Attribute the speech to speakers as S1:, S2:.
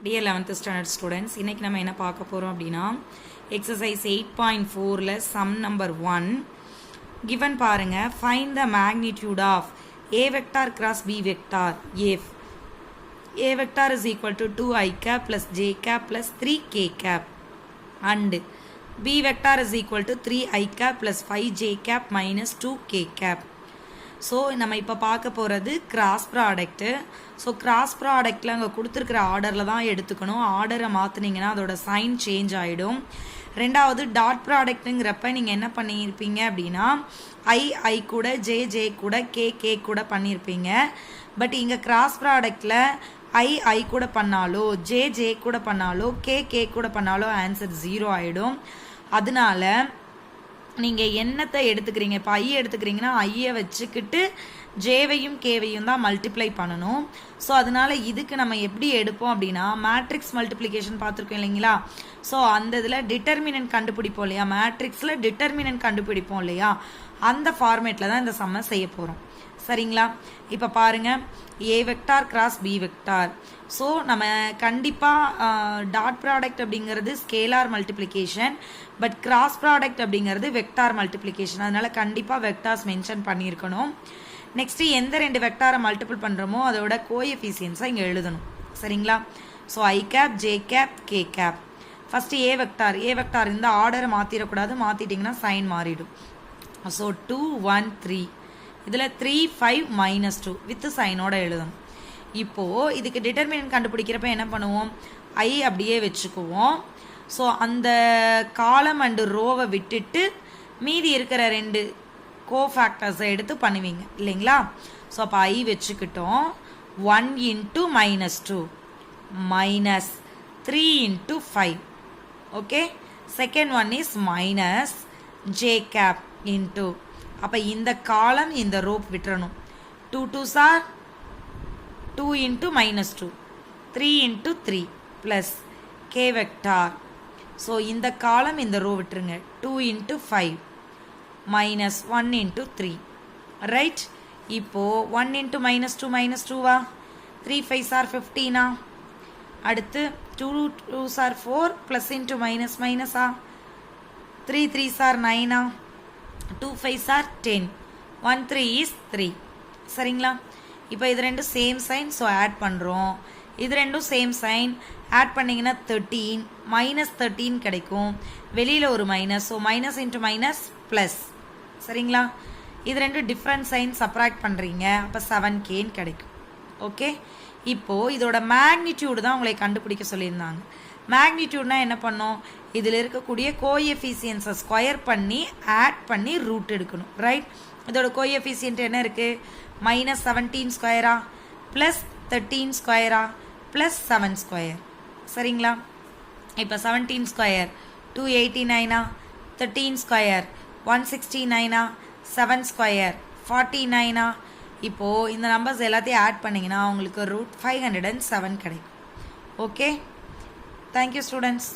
S1: Dear 11th standard students, இன்னைக்கு நம்ம என்ன பார்க்க போறோம் அப்படினா exercise 8.4ல sum number 1 given பாருங்க, find the magnitude of a vector cross b vector if a vector is equal to 2i cap plus j cap plus 3k cap and b vector is equal to 3i cap plus 5j cap minus 2k cap. So நம்ம இப்போ பார்க்க போகிறது cross product. So cross ப்ராடக்டில் அங்கே கொடுத்துருக்குற ஆர்டரில் தான் எடுத்துக்கணும். ஆர்டரை மாற்றினீங்கன்னா அதோட சைன் சேஞ்ச் ஆகிடும். ரெண்டாவது டாட் ப்ராடக்ட்டுங்கிறப்ப நீங்கள் என்ன பண்ணியிருப்பீங்க அப்படின்னா ஐ கூட ஜே கூட கே கூட பண்ணியிருப்பீங்க. பட் இங்கே கிராஸ் ப்ராடக்டில் ஐ கூட பண்ணாலோ ஜே கூட பண்ணாலோ கே கூட பண்ணாலோ ஆன்சர் 0 ஆகிடும். அதனால நீங்கள் என்னத்தை எடுத்துக்கிறீங்க, இப்போ ஐ எடுத்துக்கிறீங்கன்னா ஐயை வச்சுக்கிட்டு ஜேவையும் கேவையும் தான் மல்டிப்ளை பண்ணணும். ஸோ அதனால் இதுக்கு நம்ம எப்படி எடுப்போம் அப்படின்னா மேட்ரிக்ஸ் மல்டிப்ளிகேஷன் பார்த்துருக்கோம் இல்லைங்களா. ஸோ அந்த இதில் டிட்டர்மினன்ட் கண்டுபிடிப்போம் இல்லையா, மேட்ரிக்ஸில் டிட்டர்மினன்ட் கண்டுபிடிப்போம் இல்லையா, அந்த ஃபார்மேட்டில் தான் இந்த சம்மை செய்ய போகிறோம். சரிங்களா. இப்போ பாருங்கள், A vector cross B vector. So நம்ம கண்டிப்பாக டாட் ப்ராடக்ட் அப்படிங்கிறது scalar multiplication, but cross product அப்படிங்கிறது வெக்டார் மல்டிப்ளிகேஷன். அதனால் கண்டிப்பாக வெக்டார்ஸ் மென்ஷன் பண்ணியிருக்கணும். நெக்ஸ்ட்டு எந்த ரெண்டு வெக்டாரை மல்டிபிள் பண்ணுறோமோ அதோட கோஎஃபிஷியன்ஸை இங்கே எழுதணும். சரிங்களா. So I cap J cap K cap. First A vector இந்த ஆர்டரை மாற்றிடக்கூடாது, மாற்றிட்டிங்கன்னா சைன் மாறிடும். ஸோ 2 1 3 இதில் 3 5 -2 வித் சைனோட எழுதணும். இப்போது இதுக்கு டிட்டர்மினன்ட் கண்டுபிடிக்கிறப்ப என்ன பண்ணுவோம், ஐ அப்படியே வச்சுக்குவோம். ஸோ அந்த காலம் அண்டு ரோவை விட்டுட்டு மீதி இருக்கிற ரெண்டு கோஃபேக்டர்ஸை எடுத்து பண்ணுவீங்க இல்லைங்களா. ஸோ அப்போ ஐ வச்சுக்கிட்டோம். 1 × -2 minus 3 × 5. Okay. Second one is minus j cap into. அப்போ இந்த காலம் இந்த ரோப் விட்டுறணும். 2 2s are 2 × -2 3 × 3 plus k vector. So இந்த காலம் இந்த ரோ விட்டுருங்க. 2 × 5 minus 1 × 3. ரைட். இப்போது 1 × -2 -2வா, 3 5s are 15ஆ, அடுத்து 2 2s are 4 plus into minus minusஆ, 3 3s are 9ஆ, 2 5s are 10, 1 3 is 3. சரிங்களா. இப்போ இது ரெண்டும் சேம் சைன், ஸோ ஆட் பண்ணுறோம். இது ரெண்டும் சேம் சைன், ஆட் பண்ணிங்கன்னா 13 -13 கிடைக்கும். வெளியில் ஒரு minus, so minus into minus plus. சரிங்களா. இது ரெண்டும் டிஃப்ரெண்ட் சைன் சப்ராக்ட் பண்ணுறீங்க, அப்போ 7kன்னு கிடைக்கும். ஓகே. இப்போது இதோட மேக்னிடியூடு தான் உங்களை கண்டுபிடிக்க சொல்லியிருந்தாங்க. மேக்னிடியூட்னா என்ன பண்ணோம், இதில் இருக்கக்கூடிய கோஎஃபிஷியன்ஸை ஸ்கொயர் பண்ணி ஆட் பண்ணி ரூட் எடுக்கணும். ரைட். இதோட கோஎஃபிஷியன்ட் என்ன இருக்குது, -17 ஸ்கொயரா ப்ளஸ் 13 ஸ்கொயரா ப்ளஸ் 7 ஸ்கொயர். சரிங்களா. இப்போ 17 ஸ்கொயர் 289ஆ, 13 ஸ்கொயர் 169ஆ, 7 ஸ்கொயர் 49ஆ. இப்போது இந்த நம்பர்ஸ் எல்லாத்தையும் ஆட் பண்ணிங்கன்னா உங்களுக்கு √507 கிடைக்கும். ஓகே. Thank you students.